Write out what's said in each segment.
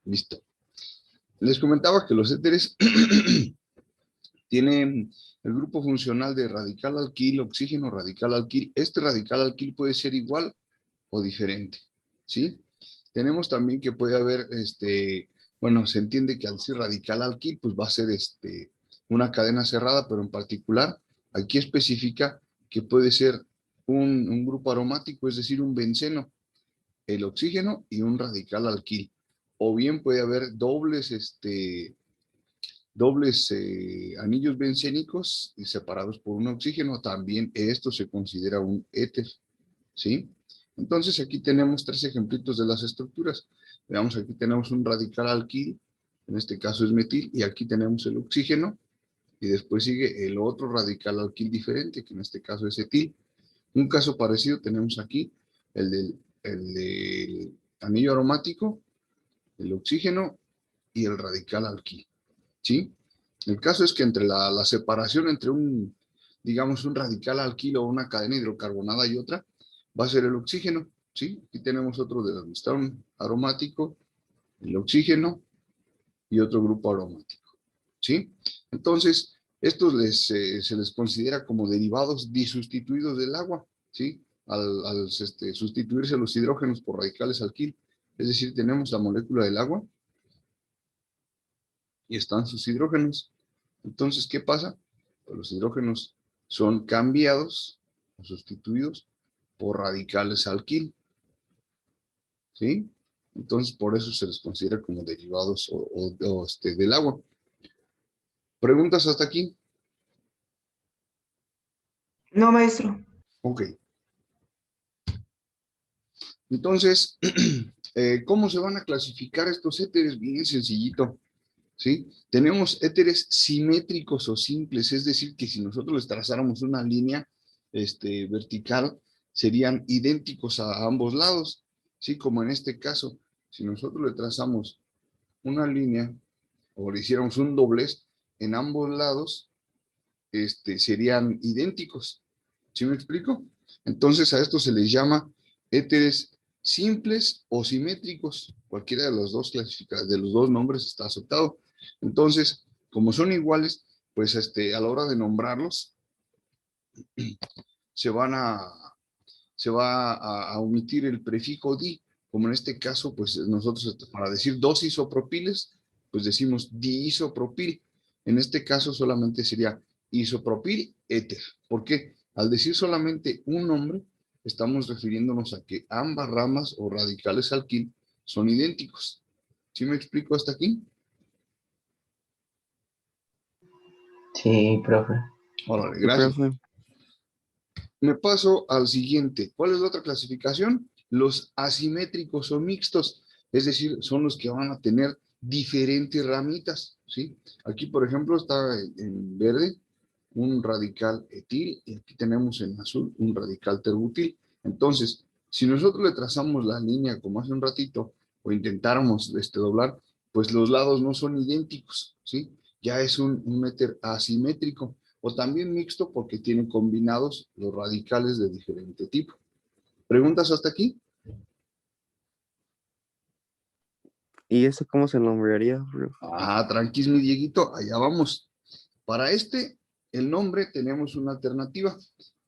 Listo. Les comentaba que los éteres tienen el grupo funcional de radical alquil, oxígeno, radical alquil. Este radical alquil puede ser igual o diferente, ¿sí? Tenemos también que puede haber, bueno, se entiende que al ser radical alquil, pues va a ser una cadena cerrada, pero en particular, aquí especifica que puede ser un grupo aromático, es decir, un benceno, el oxígeno y un radical alquil. O bien puede haber dobles anillos bencénicos y separados por un oxígeno. También esto se considera un éter, ¿sí? Entonces aquí tenemos tres ejemplitos de las estructuras. Veamos, aquí tenemos un radical alquil, en este caso es metil, y aquí tenemos el oxígeno, y después sigue el otro radical alquil diferente, que en este caso es etil. Un caso parecido tenemos aquí, el del anillo aromático, el oxígeno y el radical alquil, ¿sí? El caso es que entre la separación entre digamos, un radical alquilo o una cadena hidrocarbonada y otra, va a ser el oxígeno, ¿sí? Aquí tenemos otro de donde está un aromático, el oxígeno y otro grupo aromático, ¿sí? Entonces, estos se les considera como derivados disustituidos del agua, ¿sí? Al sustituirse los hidrógenos por radicales alquil, es decir, tenemos la molécula del agua y están sus hidrógenos. Entonces, ¿qué pasa? Pues los hidrógenos son cambiados o sustituidos por radicales alquil, ¿sí? Entonces, por eso se les considera como derivados del agua. ¿Preguntas hasta aquí? No, maestro. Ok. Entonces, ¿cómo se van a clasificar estos éteres? Bien sencillito, ¿sí? Tenemos éteres simétricos o simples, es decir, que si nosotros les trazáramos una línea vertical, serían idénticos a ambos lados, ¿sí? Como en este caso, si nosotros le trazamos una línea o le hiciéramos un doblez en ambos lados, serían idénticos, ¿sí me explico? Entonces a esto se les llama éteres simples o simétricos, cualquiera de los dos de los dos nombres está aceptado. Entonces, como son iguales, pues a la hora de nombrarlos, se van a, se va a omitir el prefijo di, como en este caso, pues nosotros para decir dos isopropiles, pues decimos diisopropil. En este caso solamente sería isopropil éter. ¿Por qué? Al decir solamente un nombre, estamos refiriéndonos a que ambas ramas o radicales alquil son idénticos. ¿Sí me explico hasta aquí? Sí, profe. Órale, Sí, gracias. profe. Me paso al siguiente. ¿Cuál es la otra clasificación? Los asimétricos o mixtos, es decir, son los que van a tener diferentes ramitas, ¿sí? Aquí, por ejemplo, está en verde un radical etil y aquí tenemos en azul un radical terbutil. Entonces, si nosotros le trazamos la línea como hace un ratito o intentáramos doblar, pues los lados no son idénticos, ¿sí? Ya es un éter asimétrico o también mixto porque tiene combinados los radicales de diferente tipo. ¿Preguntas hasta aquí? ¿Y eso cómo se nombraría, profe? Ah, tranquis, mi Dieguito, allá vamos. Para el nombre tenemos una alternativa,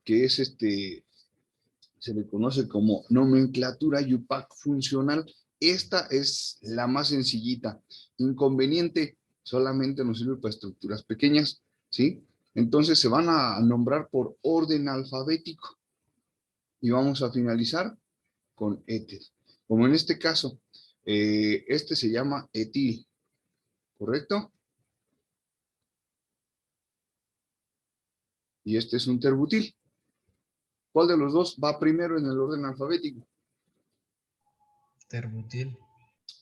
que es se le conoce como nomenclatura YUPAC funcional. Esta es la más sencillita. Inconveniente, solamente nos sirve para estructuras pequeñas, ¿sí? Entonces se van a nombrar por orden alfabético y vamos a finalizar con éter. Como en este caso, este se llama etil, ¿correcto? Y este es un terbutil. ¿Cuál de los dos va primero en el orden alfabético? Terbutil.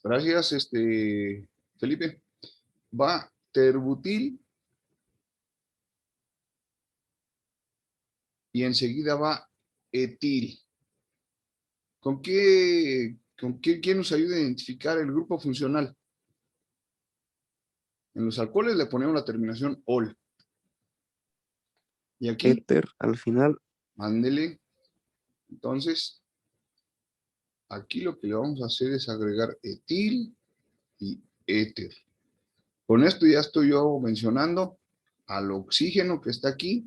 Gracias, Felipe. Va terbutil y enseguida va etil. ¿Quién nos ayuda a identificar el grupo funcional? En los alcoholes le ponemos la terminación ol. Y aquí, Éter al final. mándele. Entonces, aquí lo que le vamos a hacer es agregar etil y éter. Con esto ya estoy yo mencionando al oxígeno que está aquí,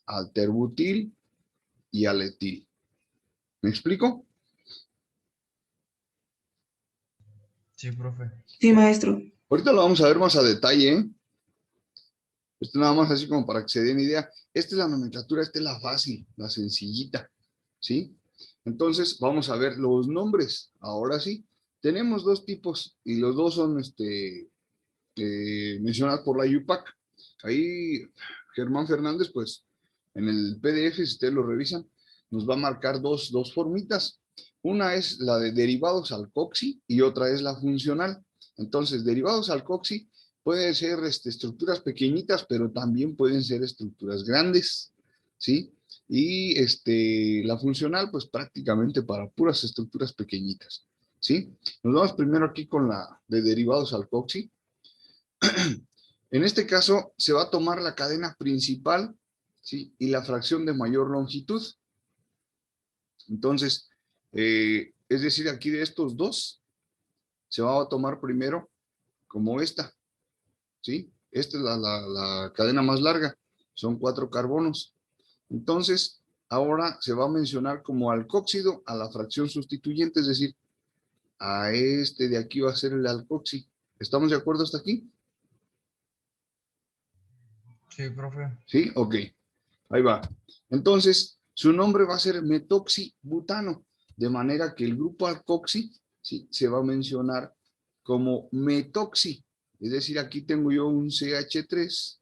al terbutil y al etil. ¿Me explico? Sí, profe. Sí, maestro. Ahorita lo vamos a ver más a detalle, ¿eh? Esto nada más así como para que se den idea. Esta es la nomenclatura, esta es la fácil, la sencillita, ¿sí? Entonces, vamos a ver los nombres. Ahora sí, tenemos dos tipos y los dos son mencionados por la UPAC. Ahí, Germán Fernández, pues, en el PDF, si ustedes lo revisan, nos va a marcar dos formitas. Una es la de derivados alcoxi y otra es la funcional. Entonces, derivados alcoxi pueden ser estructuras pequeñitas, pero también pueden ser estructuras grandes, ¿sí? Y la funcional, pues prácticamente para puras estructuras pequeñitas, ¿sí? Nos vamos primero aquí con la de derivados alcoxi. En este caso, se va a tomar la cadena principal, ¿sí? Y la fracción de mayor longitud. Entonces, es decir, aquí de estos dos, se va a tomar primero como esta, ¿sí? Esta es la cadena más larga, son 4 carbonos. Entonces, ahora se va a mencionar como alcóxido a la fracción sustituyente, es decir, a este de aquí va a ser el alcoxi. ¿Estamos de acuerdo hasta aquí? Sí, profe. ¿Sí? Ok, ahí va. Entonces, su nombre va a ser metoxibutano, de manera que el grupo alcoxi, ¿sí?, se va a mencionar como metoxi. Es decir, aquí tengo yo un CH3,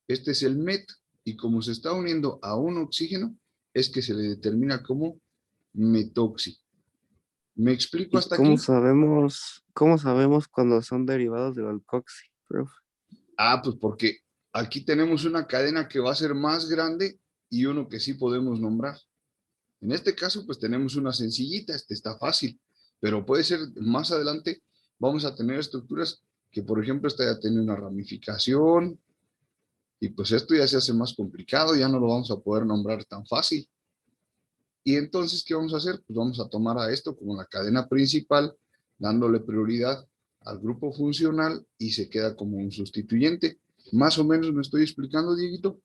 este es el met, y como se está uniendo a un oxígeno, es que se le determina como metoxi. ¿Me explico ¿Y hasta aquí? cómo sabemos cuando son derivados del alcoxi, profe? Ah, pues porque aquí tenemos una cadena que va a ser más grande y uno que sí podemos nombrar. En este caso, pues tenemos una sencillita, está fácil, pero puede ser más adelante, vamos a tener estructuras que, por ejemplo, esta ya tiene una ramificación, y pues esto ya se hace más complicado, ya no lo vamos a poder nombrar tan fácil. Y entonces, ¿qué vamos a hacer? Pues vamos a tomar a esto como la cadena principal, dándole prioridad al grupo funcional y se queda como un sustituyente. Más o menos me estoy explicando, Dieguito.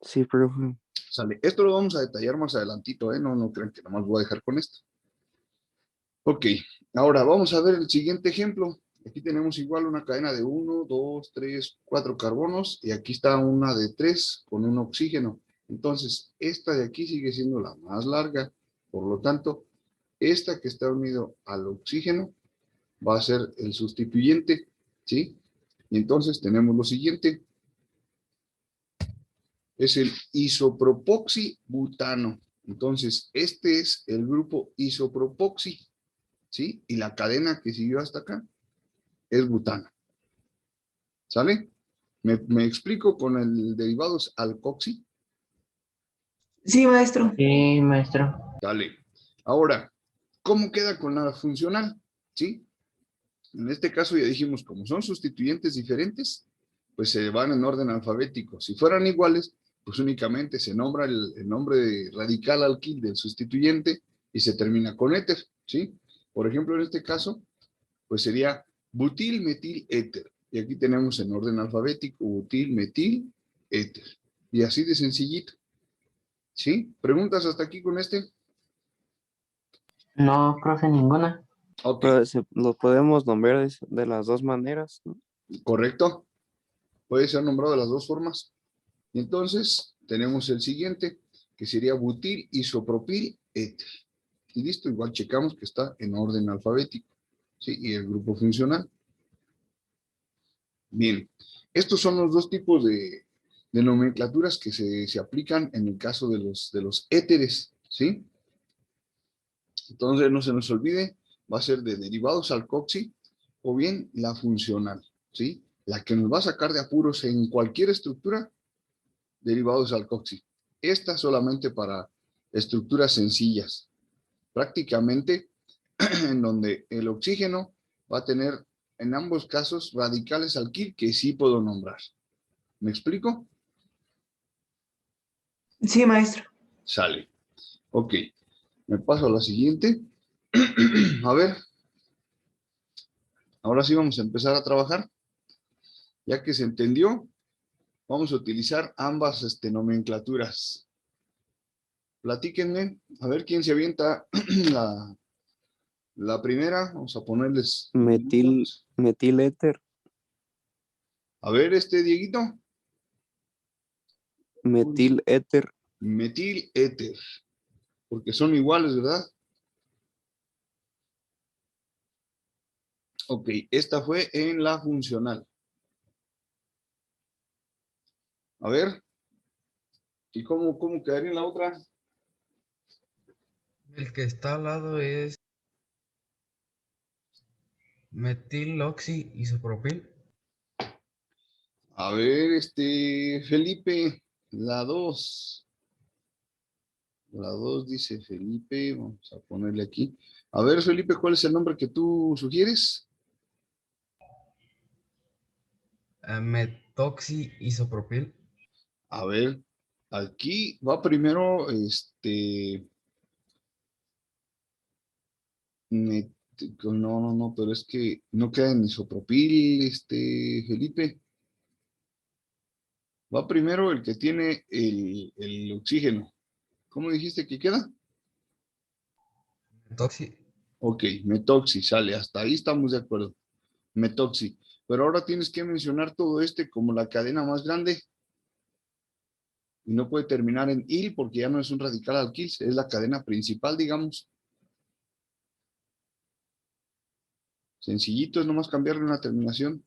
Sí, profe. Sale. Esto lo vamos a detallar más adelantito, ¿eh? No crean que nomás voy a dejar con esto. Ok, ahora vamos a ver el siguiente ejemplo. Aquí tenemos igual una cadena de 1, 2, 3, 4 carbonos y aquí está una de 3 con un oxígeno. Entonces, esta de aquí sigue siendo la más larga. Por lo tanto, esta que está unido al oxígeno va a ser el sustituyente, ¿sí? Y entonces tenemos lo siguiente. Es el isopropoxibutano. Entonces, este es el grupo isopropoxi, ¿sí? Y la cadena que siguió hasta acá es butano. ¿Sale? ¿Me explico con el derivados alcoxi? Sí, maestro. Sí, maestro. Sale. Ahora, ¿cómo queda con la funcional? ¿Sí? En este caso ya dijimos, como son sustituyentes diferentes, pues se van en orden alfabético. Si fueran iguales, pues únicamente se nombra el nombre de radical alquil del sustituyente y se termina con éter, ¿sí? Por ejemplo, en este caso, pues sería butil, metil, éter. Y aquí tenemos en orden alfabético butil, metil, éter. Y así de sencillito, ¿sí? ¿Preguntas hasta aquí con este? No, profe, ninguna. Ok, Pero lo podemos nombrar de las dos maneras, ¿no? correcto. Puede ser nombrado de las dos formas. Y entonces tenemos el siguiente, que sería butil, isopropil, éter. Y listo, igual checamos que está en orden alfabético, ¿sí? Y el grupo funcional. Bien, estos son los dos tipos de nomenclaturas que se aplican en el caso de los éteres, ¿sí? Entonces no se nos olvide, va a ser de derivados alcoxi o bien la funcional, ¿sí? La que nos va a sacar de apuros en cualquier estructura, derivados alcoxi. Esta solamente para estructuras sencillas, prácticamente en donde el oxígeno va a tener en ambos casos radicales alquil que sí puedo nombrar. ¿Me explico? Sí, maestro. Sale. Ok, me paso a la siguiente. A ver, ahora sí vamos a empezar a trabajar. Ya que se entendió, vamos a utilizar ambas nomenclaturas. Platíquenme, a ver quién se avienta la primera. Vamos a ponerles minutos. Metil éter, A ver, Dieguito. metil éter, Metil éter. Porque son iguales, ¿verdad? Ok, esta fue en la funcional. A ver, ¿y cómo quedaría en la otra? El que está al lado es metiloxi-isopropil. A ver, Felipe, la 2. La 2 dice Felipe, vamos a ponerle aquí. A ver, Felipe, ¿cuál es el nombre que tú sugieres? Metoxi-isopropil. A ver, aquí va primero, no, pero es que no queda en isopropil, Felipe. Va primero el que tiene el oxígeno. ¿Cómo dijiste que queda? Metoxi. Ok, metoxi, sale, hasta ahí estamos de acuerdo. Metoxi. Pero ahora tienes que mencionar todo como la cadena más grande. Y no puede terminar en il porque ya no es un radical alquil, es la cadena principal, digamos. Sencillito, es nomás cambiarle una terminación.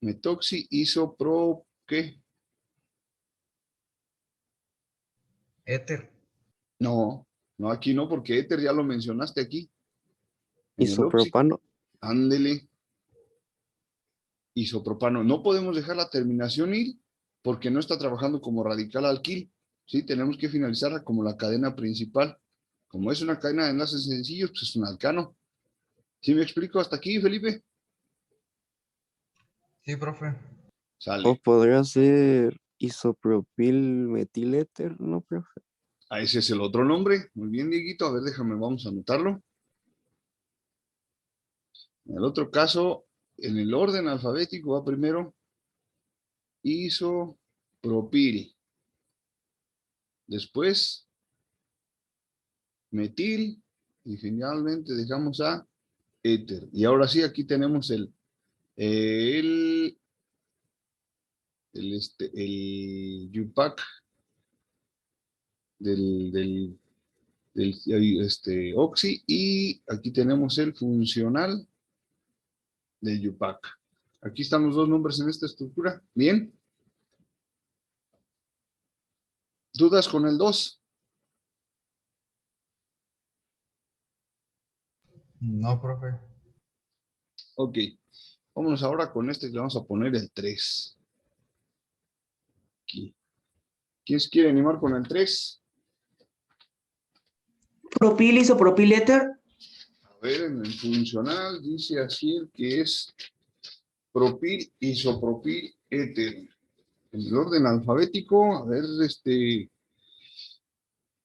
Metoxi, isopro, ¿qué? Éter. No, no, aquí no, porque éter ya lo mencionaste aquí. En el oxi, isopropano, ándele, isopropano. No podemos dejar la terminación il porque no está trabajando como radical alquil. Sí, tenemos que finalizarla como la cadena principal. Como es una cadena de enlaces sencillos, pues es un alcano. ¿Sí me explico hasta aquí, Felipe? Sí, profe. o Sale. podría ser isopropil metil éter, ¿no, profe? Ah, ese es el otro nombre. Muy bien, Dieguito. A ver, déjame, vamos a anotarlo. En el otro caso, en el orden alfabético va primero isopropil. Después metil. Y finalmente dejamos a éter. Y ahora sí, aquí tenemos el, el UPAC del oxi. Y aquí tenemos el funcional del UPAC. Aquí están los dos nombres en esta estructura. Bien. ¿Dudas con el 2? No, profe. Ok. Vámonos ahora con que le vamos a poner el 3. Aquí. ¿Quién se quiere animar con el 3? Propil, isopropil éter. A ver, en el funcional dice así el que es propil, isopropil, éter. En el orden alfabético, a ver,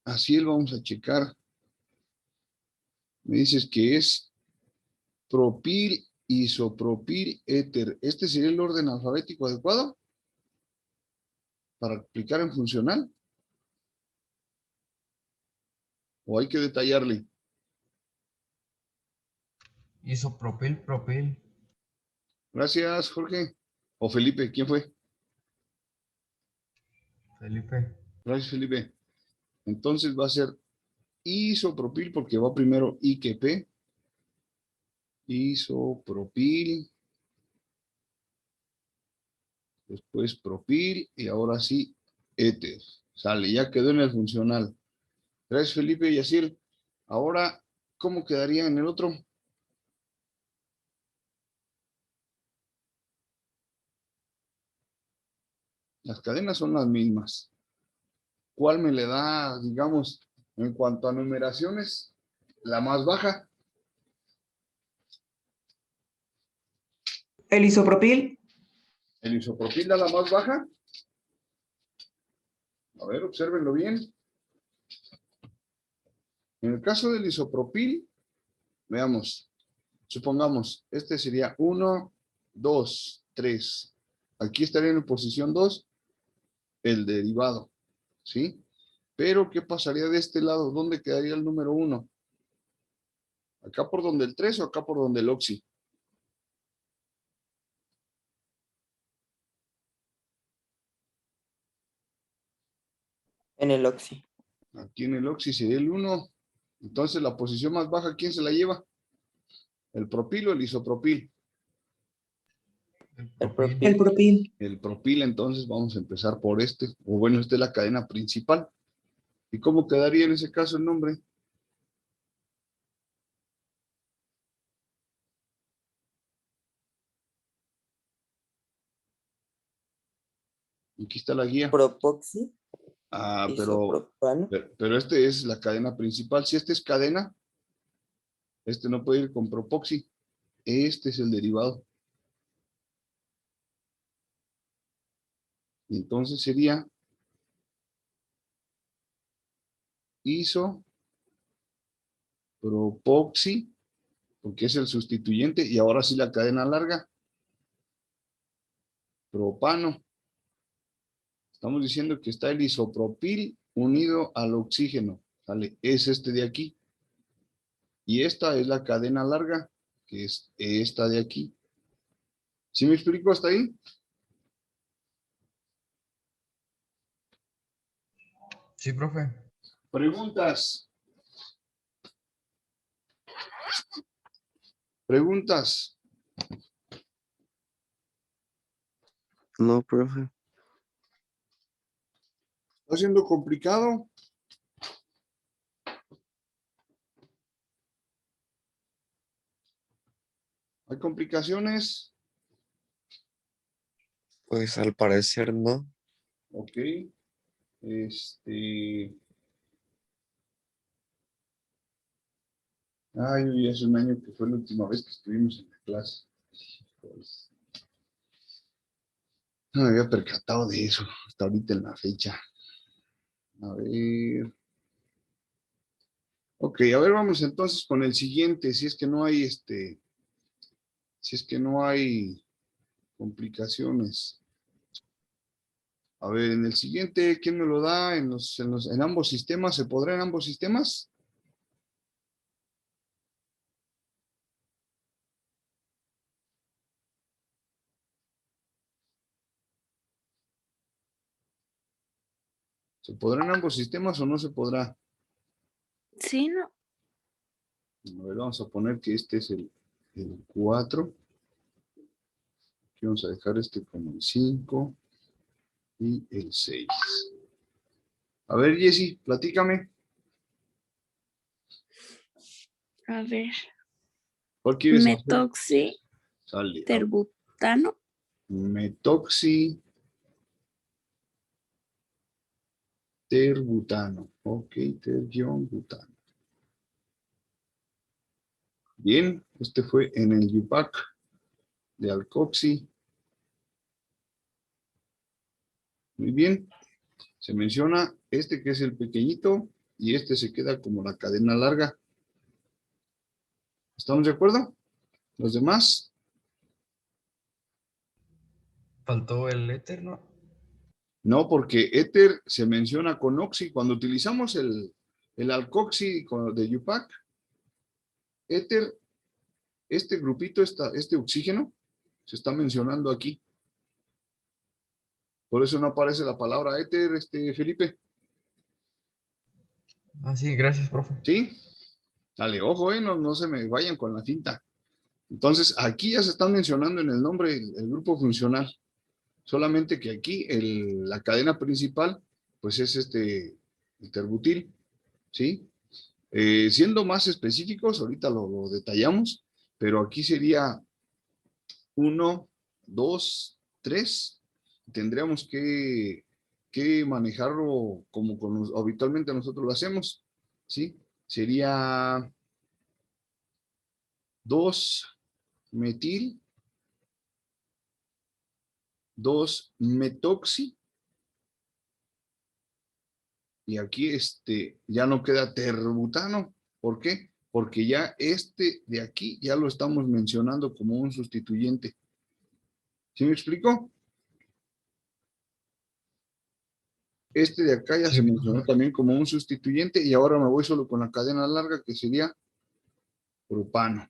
así el vamos a checar. Me dices que es propil, isopropil, éter. ¿Este sería el orden alfabético adecuado para aplicar en funcional? ¿O hay que detallarle? Isopropil, propil. Gracias, Jorge. O Felipe, ¿quién fue? Felipe. Gracias, Felipe. Entonces va a ser isopropil porque va primero I que P. Isopropil. Después propil y ahora sí éter. Sale, ya quedó en el funcional. Gracias, Felipe y Asiel. Ahora, ¿cómo quedaría en el otro? Las cadenas son las mismas. ¿Cuál me le da, digamos, en cuanto a numeraciones, la más baja? El isopropil. ¿El isopropil da la más baja? A ver, obsérvenlo bien. En el caso del isopropil, veamos, supongamos, este sería 1, 2, 3. Aquí estaría en posición 2 el derivado, ¿sí? Pero, ¿qué pasaría de este lado? ¿Dónde quedaría el número 1? ¿Acá por donde el 3 o acá por donde el oxi? En el oxi. Aquí en el oxi sería el 1. Entonces, la posición más baja, ¿quién se la lleva? ¿El propil o el isopropil? El propil. El propil. El propil, entonces vamos a empezar por este. O bueno, esta es la cadena principal. ¿Y cómo quedaría en ese caso el nombre? Aquí está la guía. Propoxi. Ah, Isopropano. pero este es la cadena principal. Si este es cadena, este no puede ir con propoxi. Este es el derivado. Entonces sería isopropoxi, porque es el sustituyente, y ahora sí la cadena larga, propano. Estamos diciendo que está el isopropil unido al oxígeno, ¿sale? Es este de aquí. Y esta es la cadena larga, que es esta de aquí. ¿Sí me explico hasta ahí? Sí, profe. Preguntas. Preguntas. No, profe. ¿Está siendo complicado? ¿Hay complicaciones? Pues al parecer no. Ok. Este. Ay, hoy hace un año que fue la última vez que estuvimos en la clase. Pues, no me había percatado de eso hasta ahorita en la fecha. A ver. Ok, a ver, vamos entonces con el siguiente. Si es que no hay si es que no hay complicaciones. A ver, en el siguiente, ¿quién me lo da? En ambos sistemas, ¿se podrá en ambos sistemas? ¿Se podrá en ambos sistemas o no se podrá? Sí, no. A ver, vamos a poner que este es el 4. Aquí vamos a dejar este como el 5 y el 6. A ver, Jessy, platícame. A ver. ¿Cuál quieres hacer? Metoxi, Sale. terbutano, Metoxi, terbutano. Ok, ter-butano. Bien, este fue en el UPAC de alcoxi. Muy bien. Se menciona este que es el pequeñito y este se queda como la cadena larga. ¿Estamos de acuerdo? ¿Los demás? Faltó el éter, ¿no? No, porque éter se menciona con oxi. Cuando utilizamos el alcoxi de UPAC, éter, este grupito, este oxígeno, se está mencionando aquí. Por eso no aparece la palabra éter, Felipe. Ah, sí, gracias, profe. ¿Sí? Dale, ojo, no se me vayan con la finta. Entonces, aquí ya se está mencionando en el nombre el grupo funcional. Solamente que aquí la cadena principal, pues es el terbutil, ¿sí? Siendo más específicos, ahorita lo detallamos, pero aquí sería 1, 2, 3. Tendríamos que manejarlo como habitualmente nosotros lo hacemos, ¿sí? Sería 2 metil, 2 metoxi, Y aquí ya no queda terbutano. ¿Por qué? Porque ya de aquí ya lo estamos mencionando como un sustituyente. ¿Sí me explico? Este de acá ya Sí, se profe. mencionó también como un sustituyente y ahora me voy solo con la cadena larga que sería propano.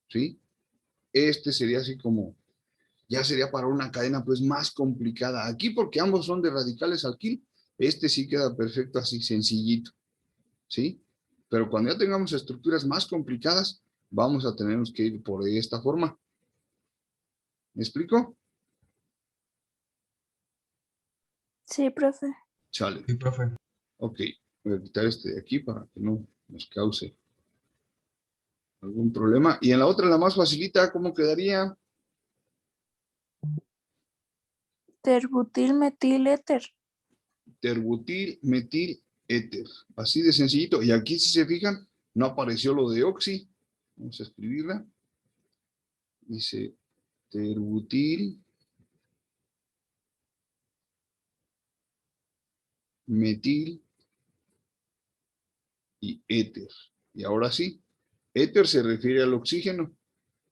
¿Sí? Sería así como, ya sería para una cadena pues más complicada. Aquí porque ambos son de radicales alquil, sí queda perfecto así, sencillito. ¿Sí? Pero cuando ya tengamos estructuras más complicadas, vamos a tener que ir por esta forma. ¿Me explico? Sí, profe. Chale. Sí, profe. Ok, voy a quitar de aquí para que no nos cause algún problema. Y en la otra, la más facilita, ¿cómo quedaría? Terbutil metil éter. Terbutil, metil, éter. Así de sencillito. Y aquí, si se fijan, no apareció lo de oxi. Vamos a escribirla. Dice terbutil, metil y éter. Y ahora sí, éter se refiere al oxígeno,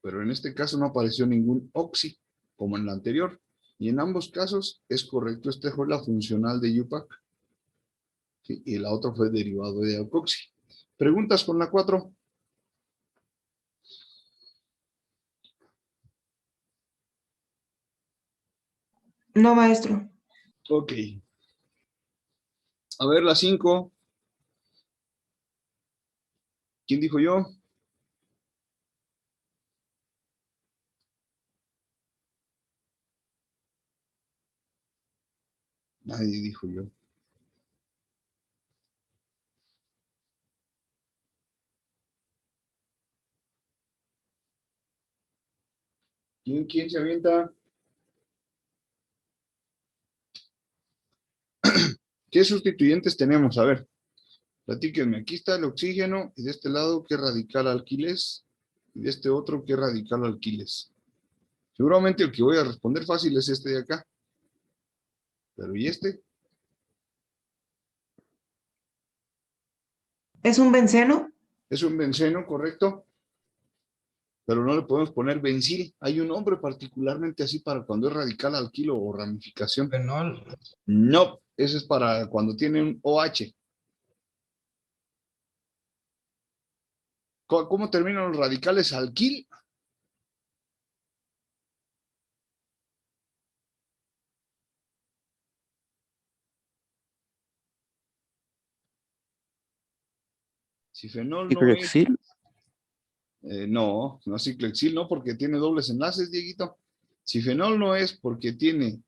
pero en este caso no apareció ningún oxi, como en la anterior. Y en ambos casos es correcto, esta fue la funcional de UPAC. ¿Sí? Y la otra fue derivado de alcoxi. ¿Preguntas con la 4? No, maestro. Ok. A ver, la 5. ¿Quién dijo yo? Nadie dijo yo. ¿Quién se avienta? ¿Qué sustituyentes tenemos? A ver, platíquenme. Aquí está el oxígeno y de este lado, ¿qué radical alquiles? Y de este otro, ¿qué radical alquiles? Seguramente el que voy a responder fácil es este de acá. Pero ¿y este? ¿Es un benceno? Es un benceno, ¿correcto? Pero no le podemos poner bencil. Hay un nombre particularmente así para cuando es radical alquilo o ramificación. Fenol. No, ese es para cuando tiene un OH. ¿Cómo terminan los radicales alquil? Si fenol no es, Ciclohexil. no ciclohexil, no, porque tiene dobles enlaces, Dieguito. Si fenol no es porque tiene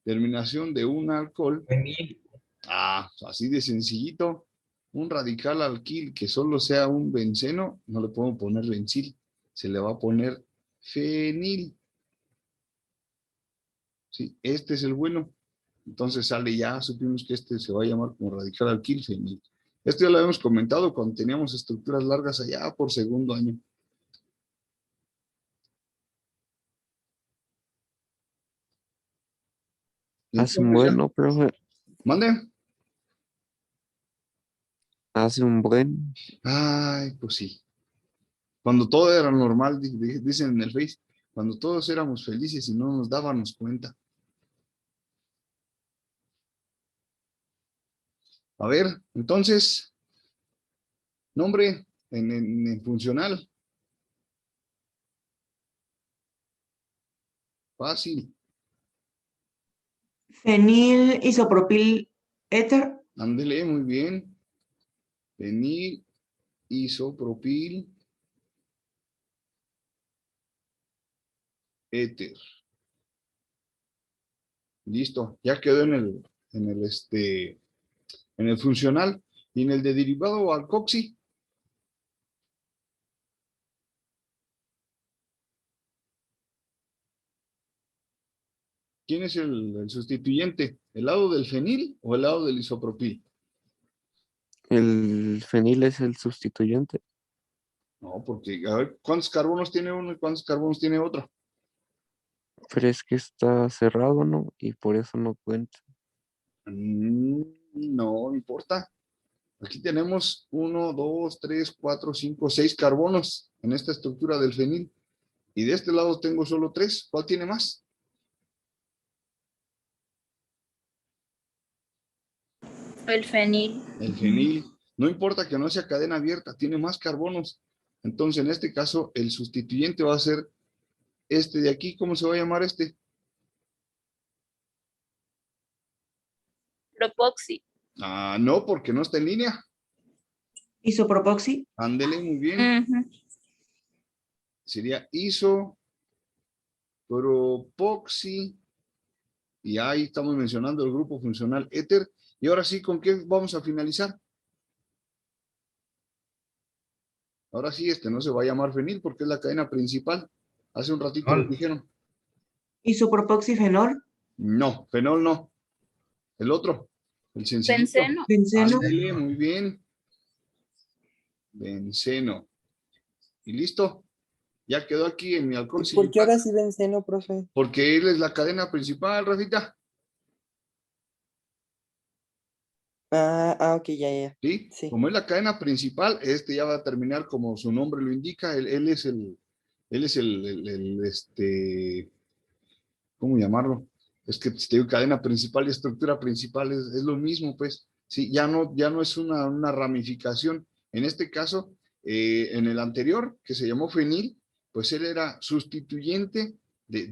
terminación de un alcohol, Fenil. así de sencillito, un radical alquil que solo sea un benceno, no le podemos poner bencil, se le va a poner fenil. Sí, este es el bueno. Entonces sale ya, supimos que se va a llamar como radical alquil fenil. Esto ya lo habíamos comentado cuando teníamos estructuras largas allá por segundo año. Hace un Entonces ya, bueno, profe. mande. Hace un buen. Ay, pues sí. Cuando todo era normal, dicen en el Face, cuando todos éramos felices y no nos dábamos cuenta. A ver, entonces, nombre en funcional. Fácil. Fenil isopropil éter. Ándele, muy bien. Fenil, isopropil, éter. Listo, ya quedó en el funcional. Y en el de derivado alcoxi, ¿quién es el sustituyente? ¿El lado del fenil o el lado del isopropil? El fenil es el sustituyente. No, porque a ver, ¿cuántos carbonos tiene uno y cuántos carbonos tiene otro? Pero es que está cerrado, ¿no? Y por eso no cuenta. Mm, No importa. Aquí tenemos 1, 2, 3, 4, 5, 6 carbonos en esta estructura del fenil. Y de este lado tengo solo 3. ¿Cuál tiene más? El fenil. El fenil. No importa que no sea cadena abierta, tiene más carbonos. Entonces, en este caso, el sustituyente va a ser este de aquí. ¿Cómo se va a llamar este? Propoxi. Ah, no, porque no está en línea. Isopropoxi. Ándele, muy bien. Ujú. Sería isopropoxi. Y ahí estamos mencionando el grupo funcional éter. Y ahora sí, ¿con qué vamos a finalizar? Ahora sí, este no se va a llamar fenil porque es la cadena principal. Hace un ratito lo Fenol. dijeron. Isopropoxifenol. No, fenol no. El otro, el sencillito. Benceno. Benceno. Ándele, muy bien. Benceno. Y listo. Ya quedó aquí en mi alcohol ¿Y por qué silicato. ahora sí benceno, profe? Porque él es la cadena principal, Rafita. Ok, ya. ¿Sí? Sí. Como es la cadena principal, este ya va a terminar como su nombre lo indica. Él es ¿cómo llamarlo? Es que si te digo cadena principal y estructura principal es lo mismo, pues. Sí, ya no es una ramificación. En este caso, en el anterior, que se llamó fenil, pues él era sustituyente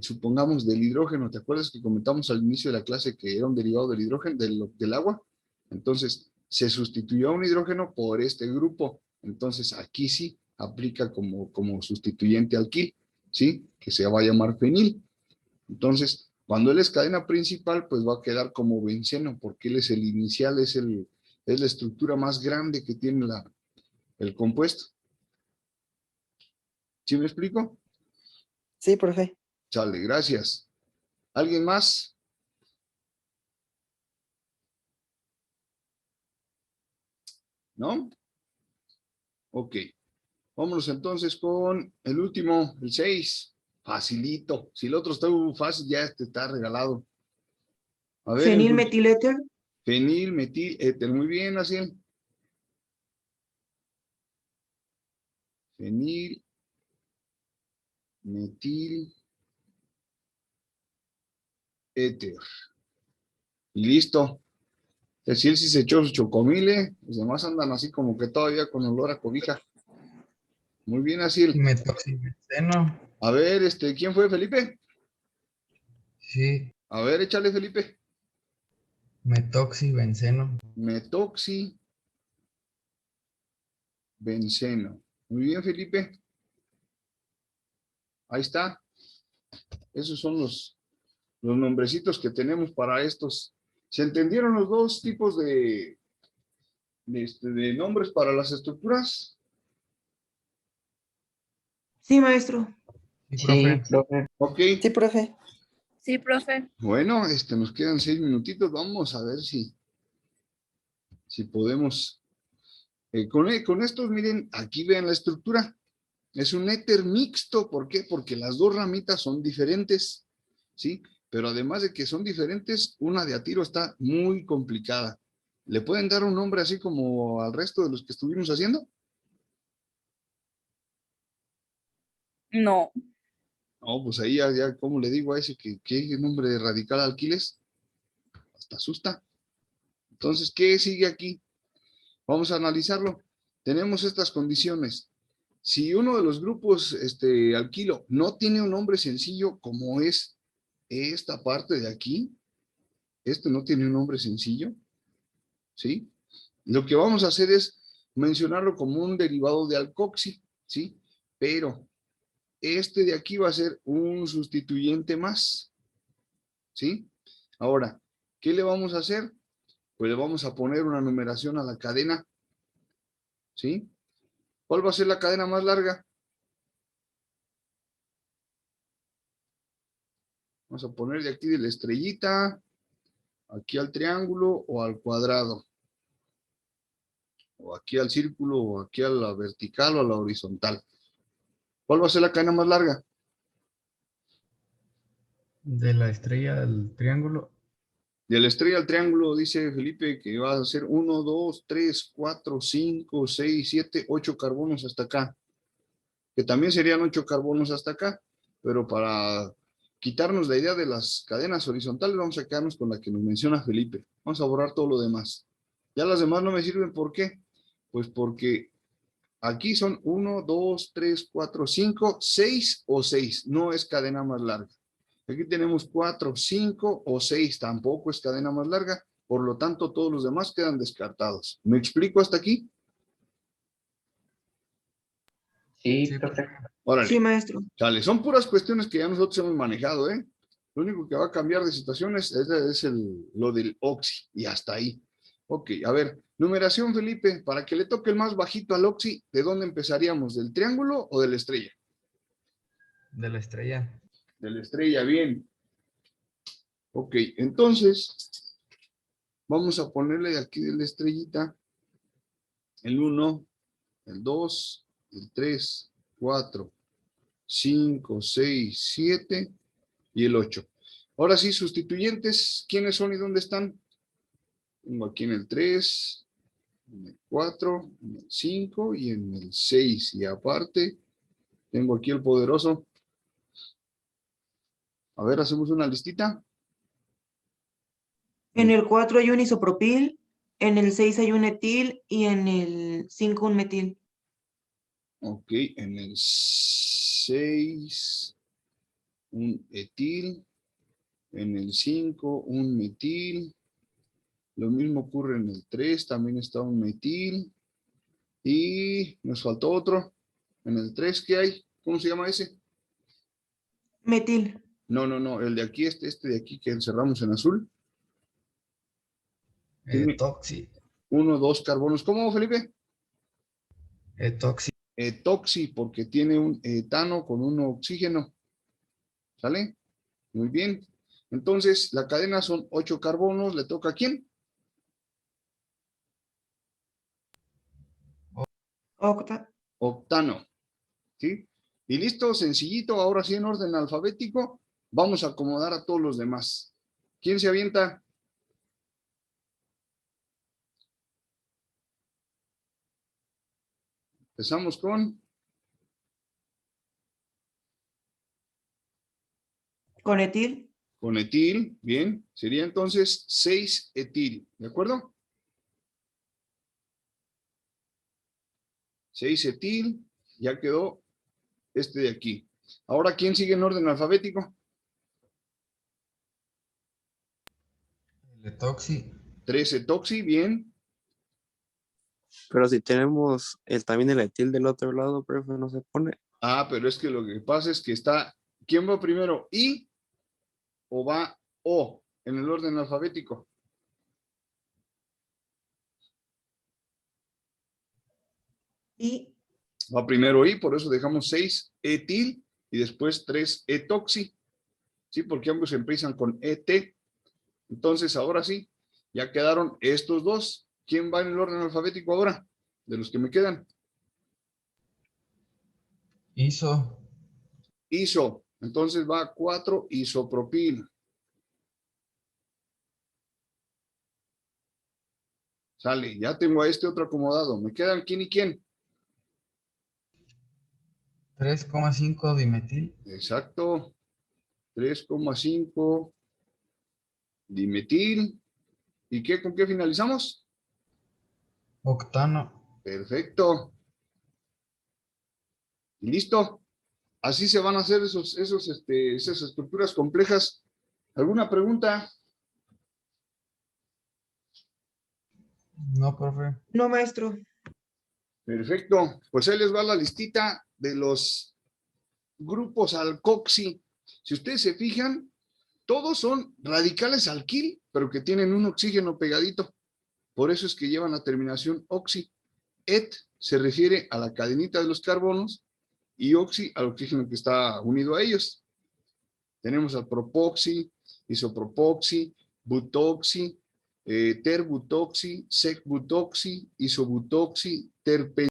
supongamos, del hidrógeno. ¿Te acuerdas que comentamos al inicio de la clase que era un derivado del hidrógeno, del agua? Entonces, se sustituyó a un hidrógeno por este grupo. Entonces, aquí sí aplica como sustituyente alquil, ¿sí? Que se va a llamar fenil. Entonces, cuando él es cadena principal, pues va a quedar como benceno, porque él es el inicial, es la estructura más grande que tiene el compuesto. ¿Sí me explico? Sí, profe. Sale, gracias. ¿Alguien más? ¿No? Ok. Vámonos entonces con el último, el 6. Facilito. Si el otro está muy fácil, ya este está regalado. A ver, Fenilmetiléter. fenil, metil, éter. Muy bien, así. Fenil, metil, éter. Y listo. Si él sí se echó su chocomile, los demás andan así como que todavía con olor a cobija. Muy bien, así. Metoxibenceno. A ver, ¿quién fue, Felipe? Sí, A ver, échale, Felipe. metoxibenceno. Metoxi, benceno. Muy bien, Felipe. Ahí está. Esos son los nombrecitos que tenemos para estos. ¿Se entendieron los dos tipos de nombres para las estructuras? Sí, maestro. Sí, Sí, profe. profe. Ok. Sí, profe. Sí, profe. Bueno, nos quedan 6 minutitos. Vamos a ver si podemos. Con estos, miren, aquí vean la estructura. Es un éter mixto. ¿Por qué? Porque las dos ramitas son diferentes, ¿sí? Pero además de que son diferentes, una de a tiro está muy complicada. ¿Le pueden dar un nombre así como al resto de los que estuvimos haciendo? No. No, pues ahí ya ¿cómo le digo a ese que nombre de radical alquiles? Hasta asusta. Entonces, ¿qué sigue aquí? Vamos a analizarlo. Tenemos estas condiciones. Si uno de los grupos alquilo no tiene un nombre sencillo como es esta parte de aquí, no tiene un nombre sencillo, ¿sí? Lo que vamos a hacer es mencionarlo como un derivado de alcoxi, ¿sí? Pero de aquí va a ser un sustituyente más, ¿sí? Ahora, ¿qué le vamos a hacer? Pues le vamos a poner una numeración a la cadena, ¿sí? ¿Cuál va a ser la cadena más larga? Vamos a poner de aquí de la estrellita, aquí al triángulo o al cuadrado, o aquí al círculo, o aquí a la vertical o a la horizontal. ¿Cuál va a ser la cadena más larga? De la estrella del triángulo. De la estrella al triángulo, dice Felipe, que va a ser 1, 2, 3, 4, 5, 6, 7, 8 carbonos hasta acá. Que también serían 8 carbonos hasta acá. Pero para quitarnos la idea de las cadenas horizontales, vamos a quedarnos con la que nos menciona Felipe. Vamos a borrar todo lo demás. Ya las demás no me sirven, ¿por qué? Pues porque aquí son 1, 2, 3, 4, 5, 6 o 6. No es cadena más larga. Aquí tenemos 4, 5 o 6. Tampoco es cadena más larga. Por lo tanto, todos los demás quedan descartados. ¿Me explico hasta aquí? Sí, Sí, profe. Órale. Sí, maestro. Sale, son puras cuestiones que ya nosotros hemos manejado, ¿eh? Lo único que va a cambiar de situaciones es lo del oxi, y hasta ahí. Ok, a ver, numeración, Felipe, para que le toque el más bajito al oxi, ¿de dónde empezaríamos? ¿Del triángulo o de la estrella? de la estrella. De la estrella, bien. Ok, entonces, vamos a ponerle de aquí de la estrellita el 1, el 2, el 3, 4, 5, 6, 7 y el 8. Ahora sí, sustituyentes, ¿quiénes son y dónde están? Tengo aquí en el 3, en el 4, en el 5 y en el 6. Y aparte, tengo aquí el poderoso. A ver, hacemos una listita. En el 4 hay un isopropil, en el 6 hay un etil y en el 5 un metil. Ok, en el 6, un etil. En el 5, un metil. Lo mismo ocurre en el 3, también está un metil. Y nos faltó otro. En el 3, ¿qué hay? ¿Cómo se llama ese? Metil. No, el de aquí, este de aquí que encerramos en azul. Tiene Toxi. 1, 2 carbonos. ¿Cómo, Felipe? Toxi. Etoxi, porque tiene un etano con un oxígeno. ¿Sale? Muy bien. Entonces, la cadena son 8 carbonos. ¿Le toca a quién? Octa. Octano. ¿Sí? Y listo, sencillito. Ahora sí, en orden alfabético, vamos a acomodar a todos los demás. ¿Quién se avienta? Empezamos Con etil. con etil. Bien. Sería entonces 6 etil. ¿De acuerdo? 6 etil. Ya quedó este de aquí. Ahora, ¿quién sigue en orden alfabético? El Toxi. 3 etoxi. Bien. Pero si tenemos también el etil del otro lado, profe, no se pone. Ah, pero es que lo que pasa es que está, ¿quién va primero? ¿I o va O en el orden alfabético? Y Va primero I, por eso dejamos 6 etil y después 3 etoxi. Sí, porque ambos empiezan con ET. Entonces, ahora sí, ya quedaron estos dos. ¿Quién va en el orden alfabético ahora? De los que me quedan. Iso. Iso. Entonces va 4 isopropil. Sale, ya tengo a este otro acomodado. ¿Me quedan quién y quién? 3,5 dimetil. Exacto. 3,5 dimetil. ¿Y qué? ¿Con qué finalizamos? Octano. Perfecto. Y listo. Así se van a hacer esas estructuras complejas. ¿Alguna pregunta? No, profe. no, maestro. Perfecto. Pues ahí les va la listita de los grupos alcoxi. Si ustedes se fijan, todos son radicales alquil, pero que tienen un oxígeno pegadito. Por eso es que llevan la terminación oxi. Et se refiere a la cadenita de los carbonos y oxi al oxígeno que está unido a ellos. Tenemos al propoxi, isopropoxi, butoxi, terbutoxi, secbutoxi, isobutoxi, terpen